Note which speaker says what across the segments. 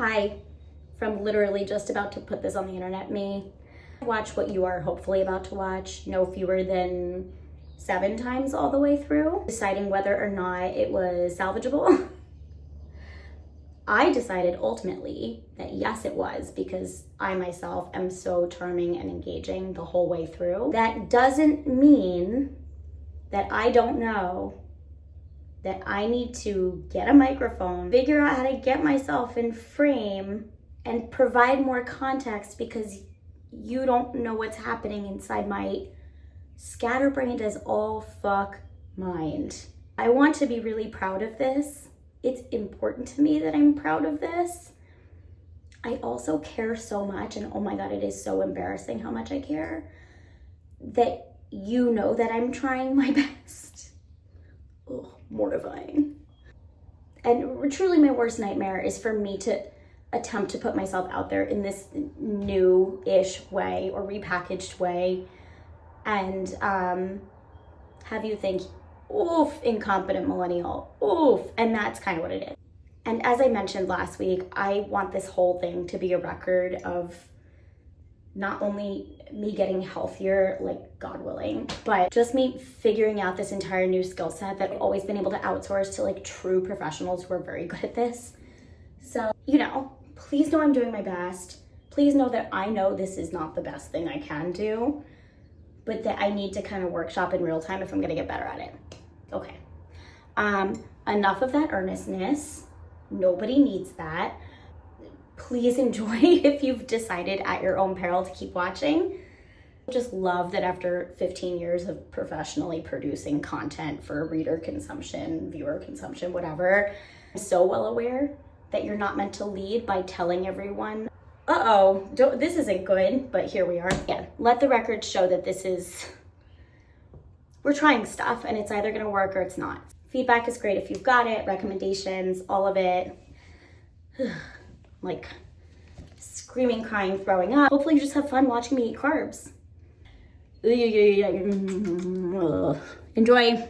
Speaker 1: Hi, from literally just about to put this on the internet, me. Watch what you are hopefully about to watch no fewer than 7 times all the way through, deciding whether or not it was salvageable. I decided ultimately that yes, it was, because I myself am so charming and engaging the whole way through. That doesn't mean that I don't know that I need to get a microphone, figure out how to get myself in frame and provide more context, because you don't know what's happening inside my scatterbrained as all fuck mind. I want to be really proud of this. It's important to me that I'm proud of this. I also care so much, and oh my God, it is so embarrassing how much I care, that you know that I'm trying my best. Oh, mortifying. And truly my worst nightmare is for me to attempt to put myself out there in this new-ish way or repackaged way and have you think, oof, incompetent millennial, oof, and that's kind of what it is. And as I mentioned last week, I want this whole thing to be a record of not only me getting healthier, like God willing, but just me figuring out this entire new skill set that I've always been able to outsource to like true professionals who are very good at this. So, you know, please know I'm doing my best. Please know that I know this is not the best thing I can do, but that I need to kind of workshop in real time if I'm gonna get better at it. Okay, enough of that earnestness. Nobody needs that. Please enjoy if you've decided at your own peril to keep watching. I just love that after 15 years of professionally producing content for reader consumption, viewer consumption, whatever, I'm so well aware that you're not meant to lead by telling everyone, this isn't good, but here we are. Yeah, let the record show that we're trying stuff and it's either gonna work or it's not. Feedback is great if you've got it, recommendations, all of it. Like screaming, crying, throwing up. Hopefully you just have fun watching me eat carbs. Enjoy.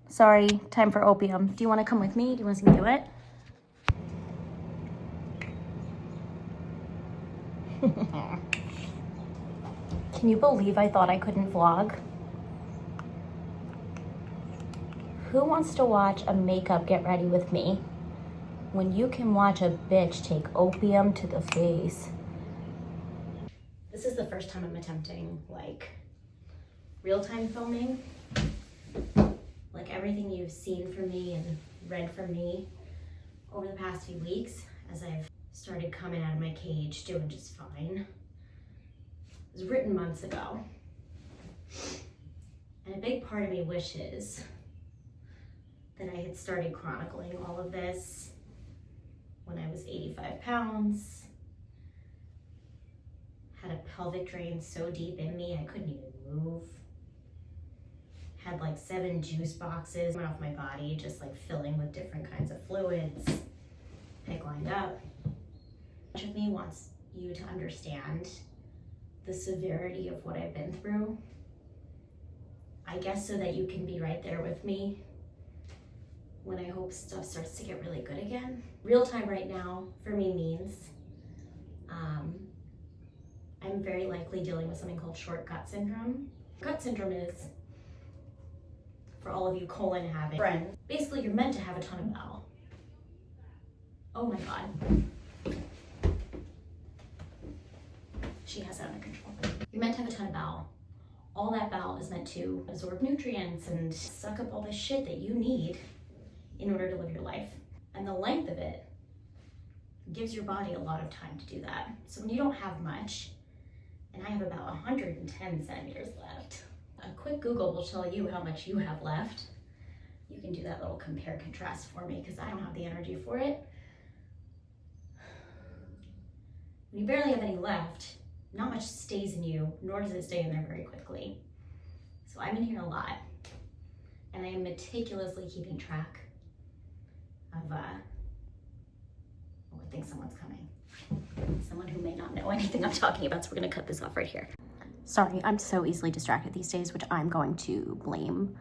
Speaker 1: Sorry, time for opium. Do you want to come with me? Do you want to see me do it? Can you believe I thought I couldn't vlog? Who wants to watch a makeup get ready with me when you can watch a bitch take opium to the face? This is the first time I'm attempting like real-time filming. Like everything you've seen from me and read from me over the past few weeks as I've started coming out of my cage doing just fine. It was written months ago. And a big part of me wishes that I had started chronicling all of this when I was 85 pounds, had a pelvic drain so deep in me I couldn't even move, had like 7 juice boxes went off my body, just like filling with different kinds of fluids, pig lined up. Much of me wants you to understand the severity of what I've been through. I guess so that you can be right there with me when I hope stuff starts to get really good again. Real time right now for me means I'm very likely dealing with something called short gut syndrome. Gut syndrome is, for all of you colon having friends, basically you're meant to have a ton of bowel. Oh my God. She has that under control. You're meant to have a ton of bowel. All that bowel is meant to absorb nutrients and suck up all the shit that you need in order to live your life. And the length of it gives your body a lot of time to do that. So when you don't have much, and I have about 110 centimeters left, a quick Google will tell you how much you have left. You can do that little compare contrast for me because I don't have the energy for it. When you barely have any left, not much stays in you, nor does it stay in there very quickly. So I'm in here a lot, and I am meticulously keeping track of, I think someone's coming. Someone who may not know anything I'm talking about, so we're gonna cut this off right here. Sorry, I'm so easily distracted these days, which I'm going to blame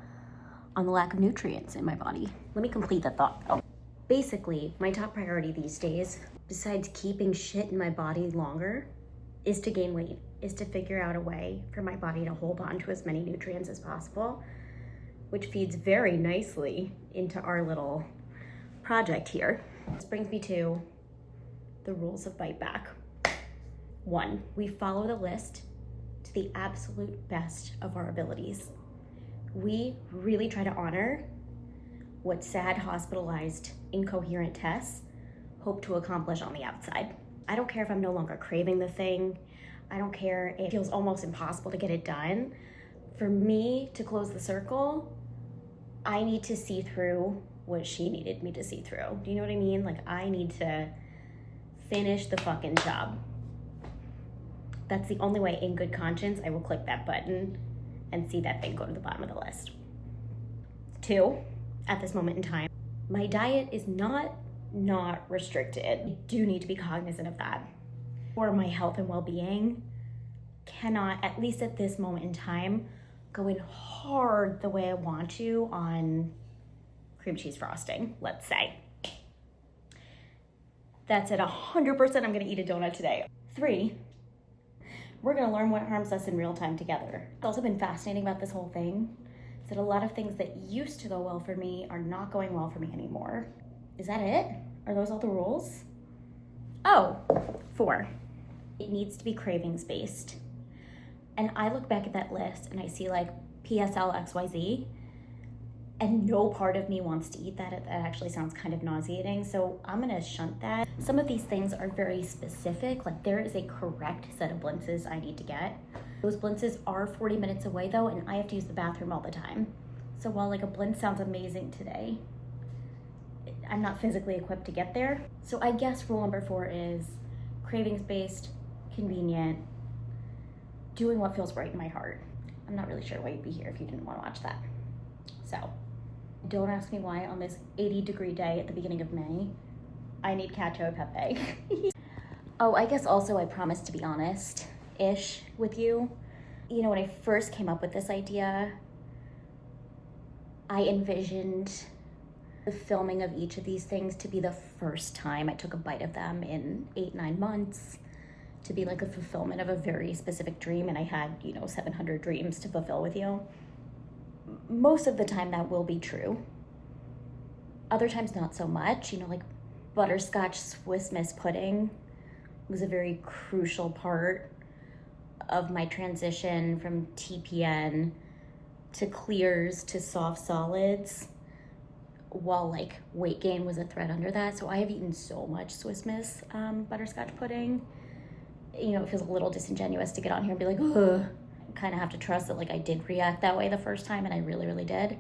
Speaker 1: on the lack of nutrients in my body. Let me complete the thought though. Basically, my top priority these days besides keeping shit in my body longer, is to gain weight, is to figure out a way for my body to hold on to as many nutrients as possible, which feeds very nicely into our little project here. This brings me to the rules of biteback. 1, we follow the list to the absolute best of our abilities. We really try to honor what sad, hospitalized, incoherent Tess hope to accomplish on the outside. I don't care if I'm no longer craving the thing. I don't care if it feels almost impossible to get it done. For me to close the circle, I need to see through what she needed me to see through. Do you know what I mean? Like, I need to finish the fucking job. That's the only way in good conscience I will click that button and see that thing go to the bottom of the list. 2, at this moment in time, my diet is not restricted. I do need to be cognizant of that. For my health and well-being, cannot, at least at this moment in time, go in hard the way I want to on cream cheese frosting, let's say. That's it, 100% I'm gonna eat a donut today. 3, we're gonna learn what harms us in real time together. It's also been fascinating about this whole thing is that a lot of things that used to go well for me are not going well for me anymore. Is that it? Are those all the rules? Oh, 4, it needs to be cravings based. And I look back at that list and I see like PSL XYZ, and no part of me wants to eat that. That actually sounds kind of nauseating, so I'm gonna shunt that. Some of these things are very specific, like there is a correct set of blintzes I need to get. Those blintzes are 40 minutes away though, and I have to use the bathroom all the time. So while like a blintz sounds amazing today, I'm not physically equipped to get there. So I guess rule number 4 is cravings-based, convenient, doing what feels right in my heart. I'm not really sure why you'd be here if you didn't want to watch that. So, don't ask me why on this 80-degree day at the beginning of May, I need cacio pepe. Oh, I guess also I promised to be honest-ish with you. You know, when I first came up with this idea, I envisioned the filming of each of these things to be the first time I took a bite of them in 8-9 months, to be like a fulfillment of a very specific dream, and I had, 700 dreams to fulfill with you. Most of the time that will be true. Other times not so much, like butterscotch Swiss Miss pudding was a very crucial part of my transition from TPN to clears to soft solids, while like weight gain was a thread under that. So I have eaten so much Swiss Miss butterscotch pudding. It feels a little disingenuous to get on here and be like, ugh. Kind of have to trust that like I did react that way the first time, and I really, really did.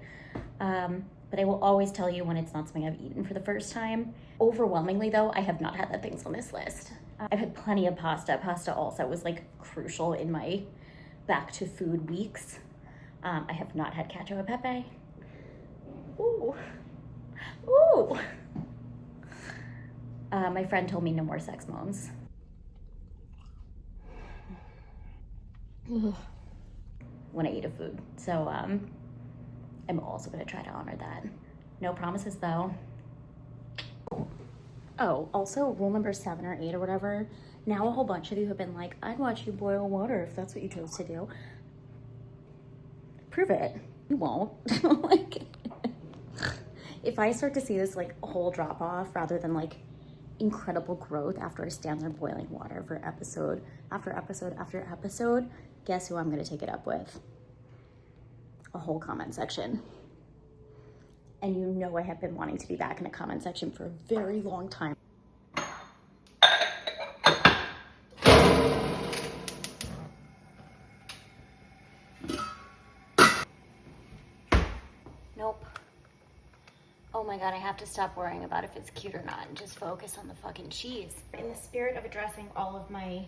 Speaker 1: But I will always tell you when it's not something I've eaten for the first time. Overwhelmingly though, I have not had the things on this list. I've had plenty of pasta. Pasta also was like crucial in my back to food weeks. I have not had cacio e pepe. Ooh. Ooh. My friend told me no more sex moans. When I eat a food. So I'm also gonna try to honor that. No promises though. Oh, also rule number 7 or 8 or whatever. Now a whole bunch of you have been like, I'd watch you boil water if that's what you chose to do. Prove it. You won't. Like, if I start to see this like whole drop off rather than like incredible growth after I stand there boiling water for episode after episode after episode, guess who I'm gonna take it up with? A whole comment section. And I have been wanting to be back in a comment section for a very long time. Nope. Oh my God, I have to stop worrying about if it's cute or not and just focus on the fucking cheese. In the spirit of addressing all of my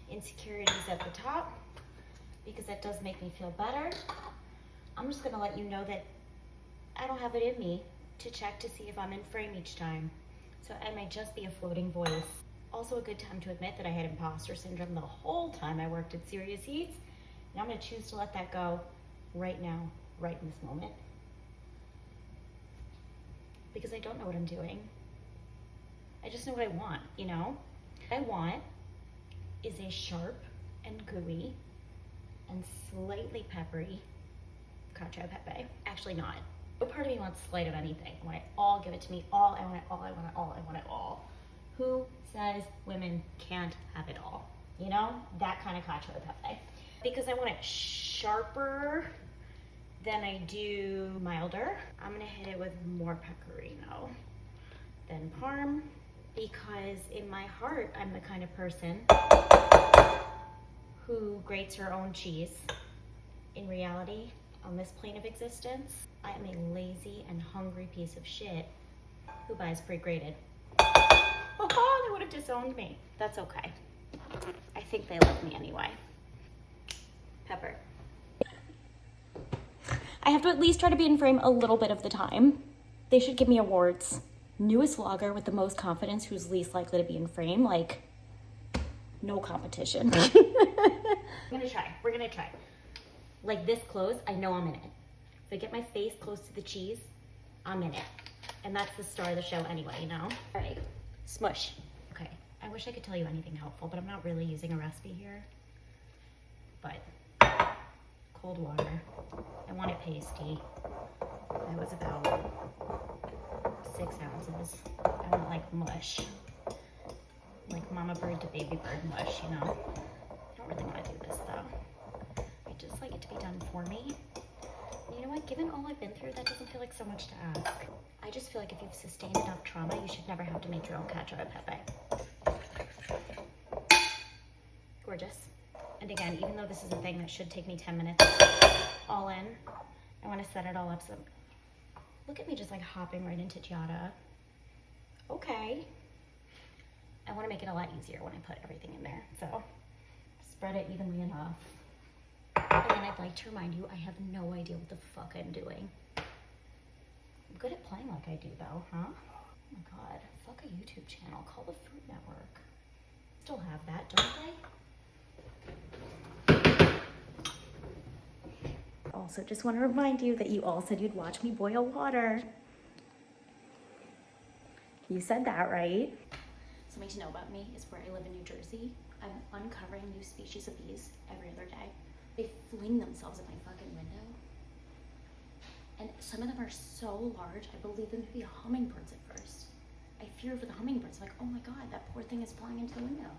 Speaker 1: insecurities at the top, because that does make me feel better, I'm just gonna let you know that I don't have it in me to check to see if I'm in frame each time. So I might just be a floating voice. Also a good time to admit that I had imposter syndrome the whole time I worked at Serious Eats, and I'm gonna choose to let that go right now, right in this moment. Because I don't know what I'm doing. I just know what I want, you know? What I want is a sharp and gooey and slightly peppery cacio pepe. Actually not. No part of me wants slight of anything. I want it all, give it to me all, I want it all, I want it all, I want it all. Who says women can't have it all? You know, that kind of cacio pepe. Because I want it sharper than I do milder, I'm gonna hit it with more pecorino than parm, because in my heart, I'm the kind of person who grates her own cheese. In reality, on this plane of existence, I am a lazy and hungry piece of shit who buys pre-grated. Oh, they would have disowned me. That's okay. I think they love me anyway. Pepper. I have to at least try to be in frame a little bit of the time. They should give me awards. Newest vlogger with the most confidence who's least likely to be in frame. Like, no competition. We're gonna try. Like this close, I know I'm in it. If I get my face close to the cheese, I'm in it. And that's the star of the show anyway, you know? All right, smush. Okay, I wish I could tell you anything helpful, but I'm not really using a recipe here. But cold water. I want it pasty. That was about 6 ounces. I want like mush. Like mama bird to baby bird mush, you know? I don't really want to do this though. I just like it to be done for me. And you know what? Given all I've been through, that doesn't feel like so much to ask. I just feel like if you've sustained enough trauma, you should never have to make your own cacio e pepe. Gorgeous. And again, even though this is a thing that should take me 10 minutes all in, I want to set it all up so, look at me just like hopping right into giada. Okay. I want to make it a lot easier when I put everything in there. So spread it evenly enough. And then I'd like to remind you, I have no idea what the fuck I'm doing. I'm good at playing like I do though, huh? Oh my God, fuck a YouTube channel, call the Food Network. Still have that, don't they? Also, just want to remind you that you all said you'd watch me boil water. You said that, right? Something to know about me is where I live in New Jersey, I'm uncovering new species of bees every other day. They fling themselves at my fucking window. And some of them are so large, I believe them to be hummingbirds at first. I fear for the hummingbirds, like, oh my God, that poor thing is flying into the window.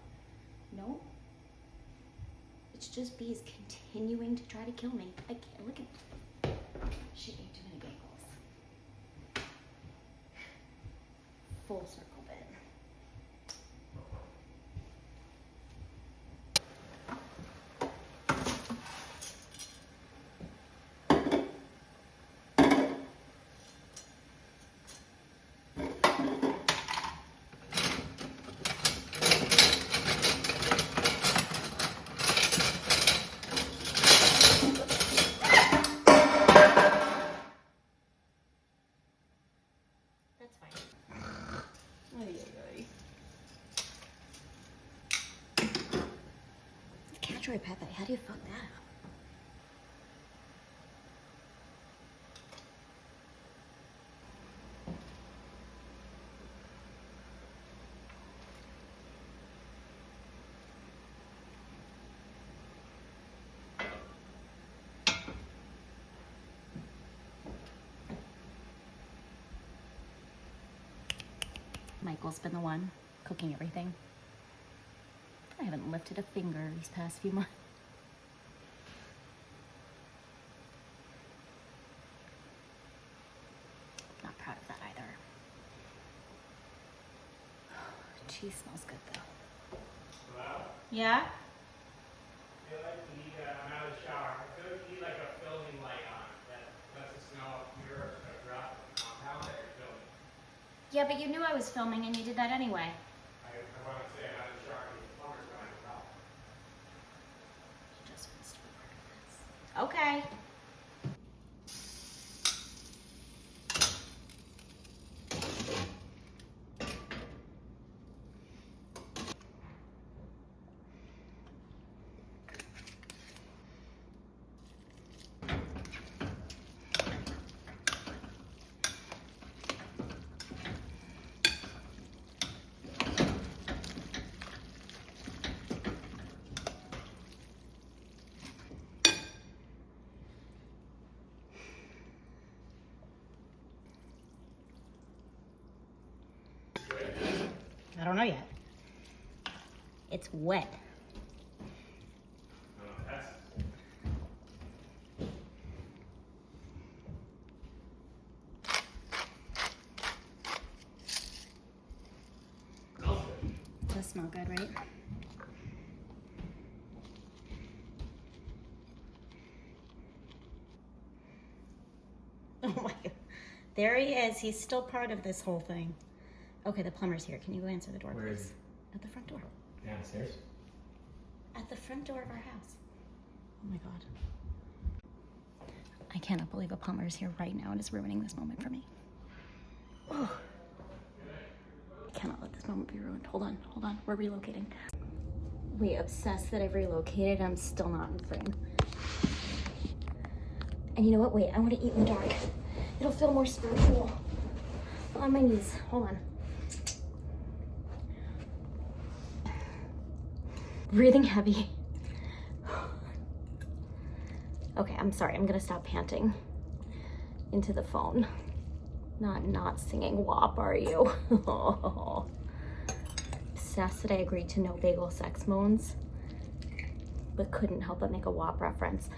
Speaker 1: No. It's just bees continuing to try to kill me. I can't, look at, she ate too many bagels. Full circle bit. Cacio e pepe, how do you fuck that up? Michael's been the one cooking everything. I haven't lifted a finger these past few months. Not proud of that either. Cheese smells good though.
Speaker 2: Hello?
Speaker 1: Yeah?
Speaker 2: I feel like you need, I'm out of the shower. I feel like you need like a filming light on that lets us know if you're a drop of compound that you're filming.
Speaker 1: Yeah, but you knew I was filming and you did that anyway.
Speaker 2: I want to say I'm out of the shower because the plumber's behind the problem.
Speaker 1: He just wants to be part of this. Okay. It's wet.
Speaker 2: Tess. Smells good.
Speaker 1: Does smell good, right? Oh my God. There he is. He's still part of this whole thing. Okay, the plumber's here. Can you go answer the door,
Speaker 2: Where
Speaker 1: please?
Speaker 2: is he?
Speaker 1: At the front door.
Speaker 2: Downstairs?
Speaker 1: At the front door of our house. Oh my God. I cannot believe a plumber is here right now and is ruining this moment for me. Oh. I cannot let this moment be ruined. Hold on. We're relocating. Wait, obsessed that I've relocated. I'm still not in frame. And you know what? Wait, I want to eat in the dark. It'll feel more spiritual. On my knees. Hold on. Breathing heavy. Okay, I'm sorry. I'm gonna stop panting into the phone. Not singing WAP, are you? Obsessed that I agreed to no bagel sex moans, but couldn't help but make a WAP reference.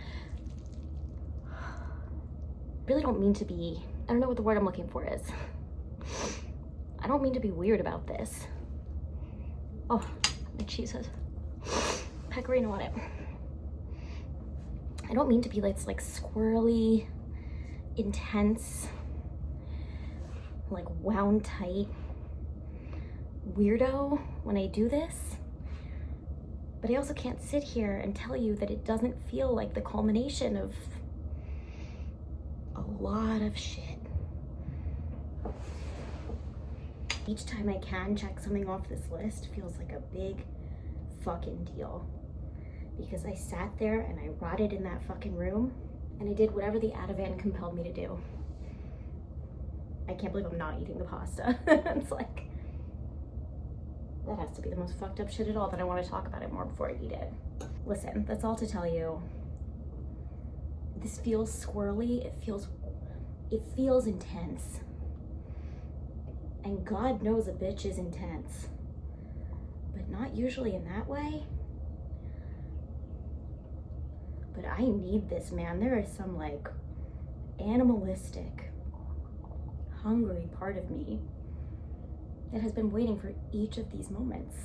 Speaker 1: Really don't mean to be, I don't know what the word I'm looking for is. I don't mean to be weird about this. Oh, the cheese has pecorino on it. I don't mean to be like squirrely, intense, like wound tight weirdo when I do this. But I also can't sit here and tell you that it doesn't feel like the culmination of a lot of shit. Each time I can check something off this list feels like a big fucking deal. Because I sat there and I rotted in that fucking room and I did whatever the Ativan compelled me to do. I can't believe I'm not eating the pasta. It's like, that has to be the most fucked up shit at all, but I want to talk about it more before I eat it. Listen, that's all to tell you. This feels squirrely, it feels intense. And God knows a bitch is intense, but not usually in that way. But I need this, man. There is some like animalistic, hungry part of me that has been waiting for each of these moments.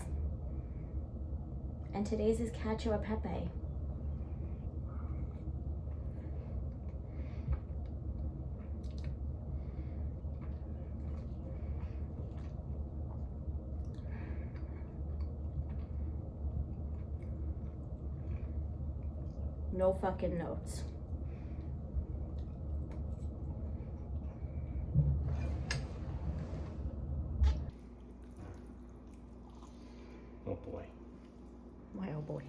Speaker 1: And today's is cacio e pepe. No fucking notes.
Speaker 2: Oh boy.
Speaker 1: Why, oh boy.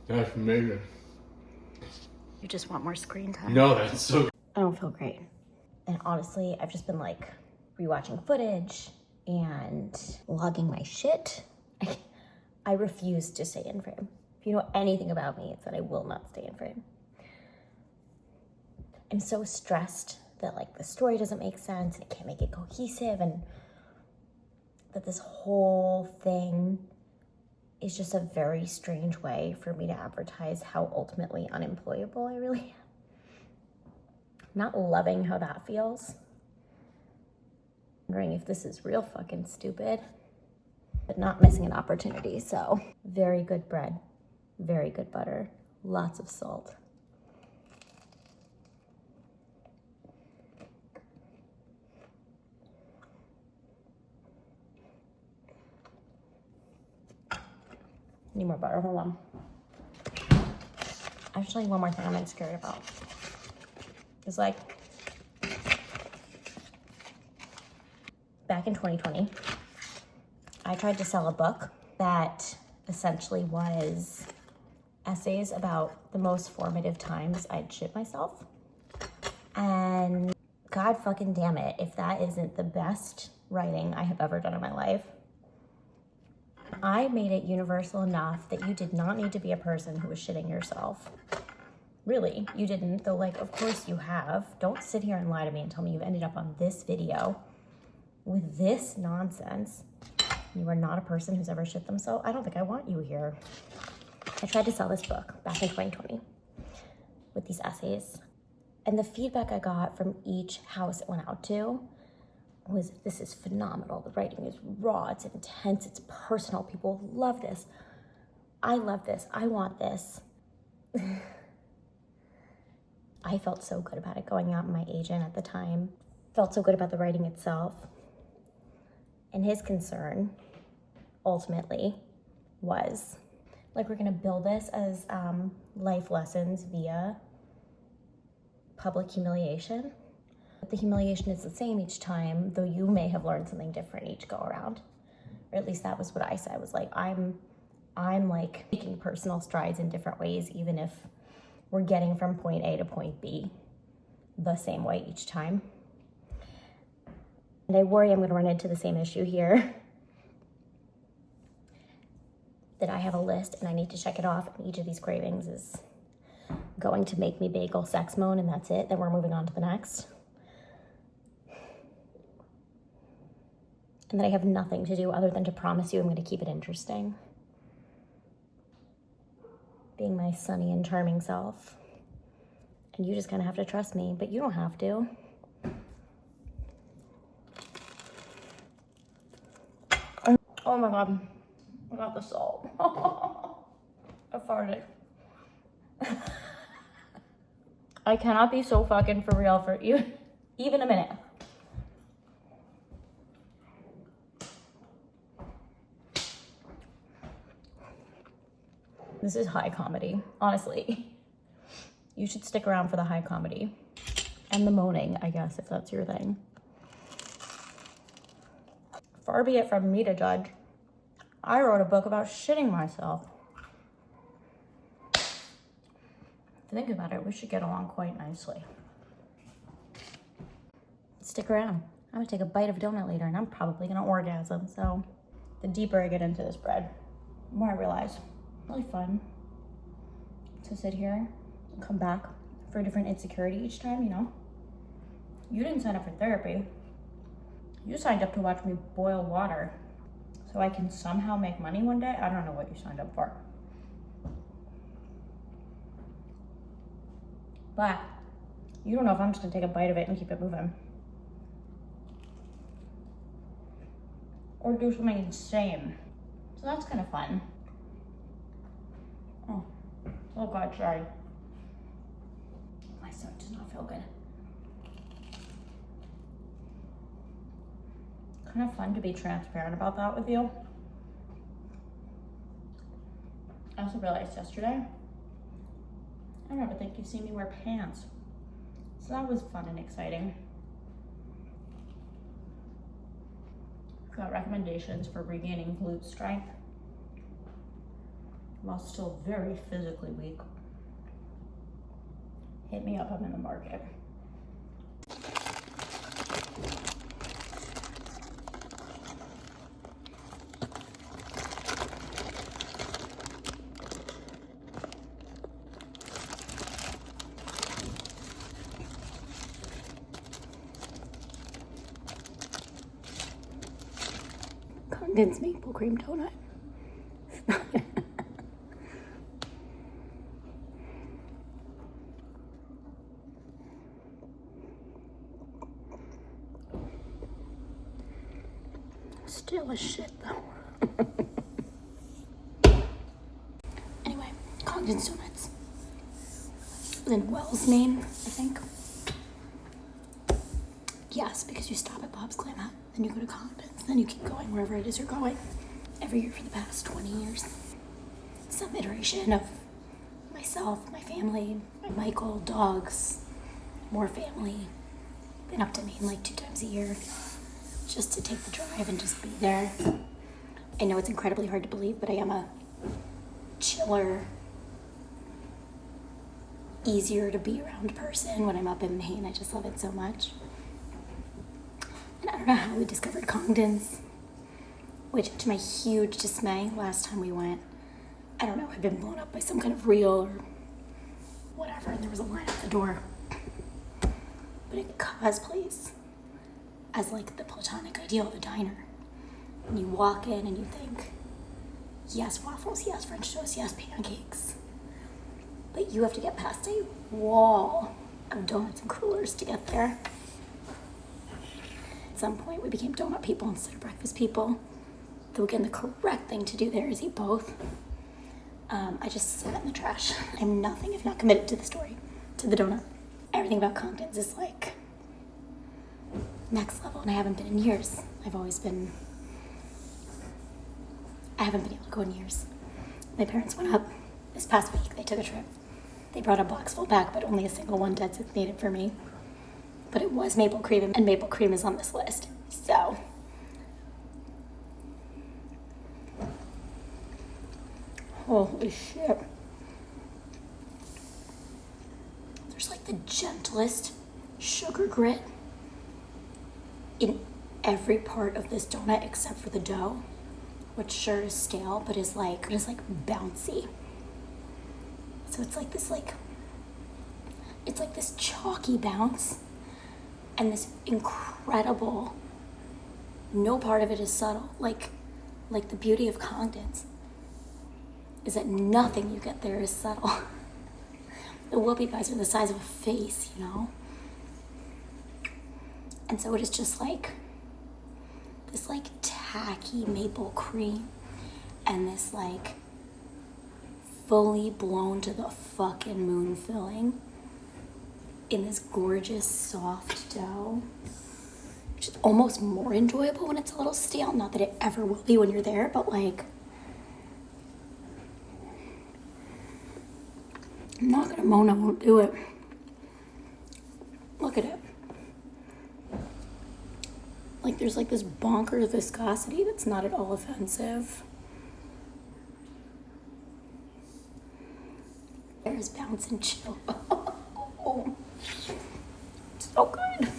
Speaker 2: That's amazing.
Speaker 1: You just want more screen time.
Speaker 2: No, that's so.
Speaker 1: I don't feel great. And honestly, I've just been like rewatching footage and logging my shit. I refuse to stay in frame. If you know anything about me, it's that I will not stay in frame. I'm so stressed that like the story doesn't make sense and I can't make it cohesive, and that this whole thing is just a very strange way for me to advertise how ultimately unemployable I really am. Not loving how that feels. Wondering if this is real fucking stupid, but not missing an opportunity. So very good bread, very good butter, lots of salt. Need more butter, hold on. Actually, one more thing I'm insecure about. It's like, back in 2020, I tried to sell a book that essentially was essays about the most formative times I'd shit myself. And God fucking damn it, if that isn't the best writing I have ever done in my life. I made it universal enough that you did not need to be a person who was shitting yourself. Really, you didn't, though, like, of course you have. Don't sit here and lie to me and tell me you've ended up on this video with this nonsense. You are not a person who's ever shit themselves. I don't think I want you here. I tried to sell this book back in 2020 with these essays. And the feedback I got from each house it went out to was, this is phenomenal. The writing is raw, it's intense, it's personal. People love this. I love this. I want this. I felt so good about it going out. My agent at the time felt so good about the writing itself. And his concern ultimately was, like, we're gonna build this as life lessons via public humiliation. But the humiliation is the same each time, though you may have learned something different each go around. Or at least that was what I said. I was like, I'm like making personal strides in different ways, even if we're getting from point A to point B the same way each time. And I worry I'm gonna run into the same issue here. That I have a list and I need to check it off, and each of these cravings is going to make me bagel sex moan, and that's it. Then we're moving on to the next. And that I have nothing to do other than to promise you I'm gonna keep it interesting. Being my sunny and charming self. And you just kind of have to trust me, but you don't have to. Oh my God, I got the salt. I farted. I cannot be so fucking for real for even a minute. This is high comedy, honestly. You should stick around for the high comedy. And the moaning, I guess, if that's your thing. Far be it from me to judge. I wrote a book about shitting myself. Think about it, we should get along quite nicely. Stick around. I'm gonna take a bite of a donut later and I'm probably gonna orgasm. So the deeper I get into this bread, the more I realize it's really fun to sit here and come back for a different insecurity each time, you know? You didn't sign up for therapy. You signed up to watch me boil water so I can somehow make money one day. I don't know what you signed up for. But you don't know if I'm just gonna take a bite of it and keep it moving. Or do something insane. So that's kind of fun. Oh God, sorry. My stomach does not feel good. Kind of fun to be transparent about that with you. I also realized yesterday, I never think you've seen me wear pants. So that was fun and exciting. I've got recommendations for regaining glute strength while still very physically weak. Hit me up, I'm in the market. Condensed maple cream donut. Still a shit though. Anyway, condensed donuts. In Wells, Maine, I think. Yes, because you stop at Bob's Clam Hut, then you go to Condon's, then you keep going wherever it is you're going. Every year for the past 20 years. Some iteration of myself, my family, my Michael, dogs, more family. Been up to Maine like 2 times a year just to take the drive and just be there. I know it's incredibly hard to believe, but I am a chiller, easier to be around person when I'm up in Maine. I just love it so much. And I don't know how we discovered Congdon's, which to my huge dismay, last time we went, I don't know, I'd been blown up by some kind of reel or whatever, and there was a line at the door. But it cosplays as like the platonic ideal of a diner. And you walk in and you think, yes, waffles, yes, French toast, yes, pancakes. But you have to get past a wall of donuts and crullers to get there. At some point, we became donut people instead of breakfast people. Though again, the correct thing to do there is eat both. I just sat in the trash. I'm nothing if not committed to the story, to the donut. Everything about congdons is like next level, and I haven't been in years. I haven't been able to go in years. My parents went up this past week. They took a trip. They brought a box full back, but only a single one designated for me. But it was maple cream, and maple cream is on this list. So holy shit. There's like the gentlest sugar grit in every part of this donut except for the dough, which sure is stale, but is like bouncy. So it's like this chalky bounce and this incredible, no part of it is subtle. Like the beauty of congdons is that nothing you get there is subtle. The whoopie pies are the size of a face, you know? And so it is just like this like tacky maple cream and this like fully blown to the fucking moon filling in this gorgeous soft dough, which is almost more enjoyable when it's a little stale. Not that it ever will be when you're there, but like, I'm not gonna moan, I won't do it. Look at it. Like there's like this bonkers viscosity that's not at all offensive. There's bounce and chill. So good.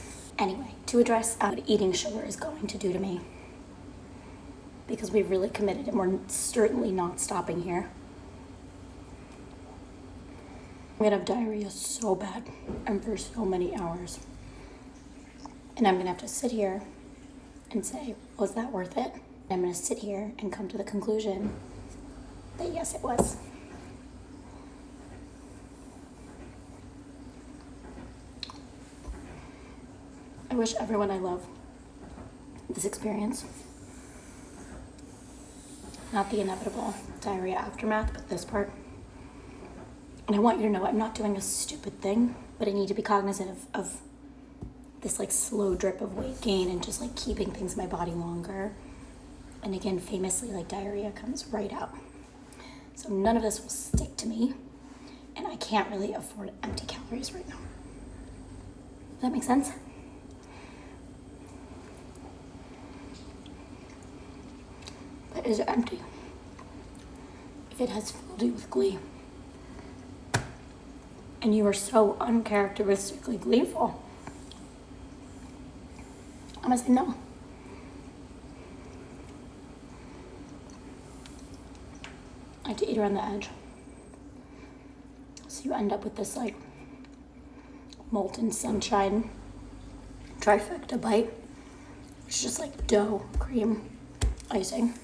Speaker 1: Anyway, to address what eating sugar is going to do to me, because we've really committed and we're certainly not stopping here. I'm gonna have diarrhea so bad and for so many hours. And I'm gonna have to sit here and say, was that worth it? I'm gonna sit here and come to the conclusion that yes, it was. I wish everyone I love this experience. Not the inevitable diarrhea aftermath, but this part. And I want you to know I'm not doing a stupid thing, but I need to be cognizant of this like slow drip of weight gain and just like keeping things in my body longer. And again, famously, like diarrhea comes right out. So none of this will stick to me, and I can't really afford empty calories right now. Does that make sense? But is it empty? If it has filled you with glee, and you are so uncharacteristically gleeful, I'm gonna say no. I like to eat around the edge. So you end up with this like molten sunshine trifecta bite, which is just like dough, cream, icing.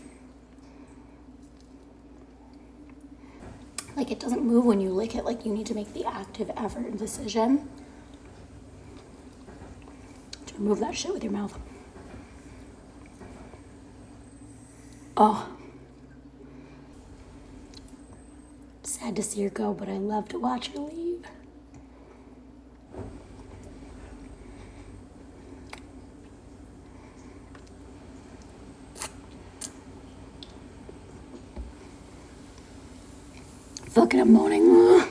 Speaker 1: Like it doesn't move when you lick it, like you need to make the active effort and decision to remove that shit with your mouth. Oh. Sad to see her go, but I love to watch her leave. Fucking I'm moaning.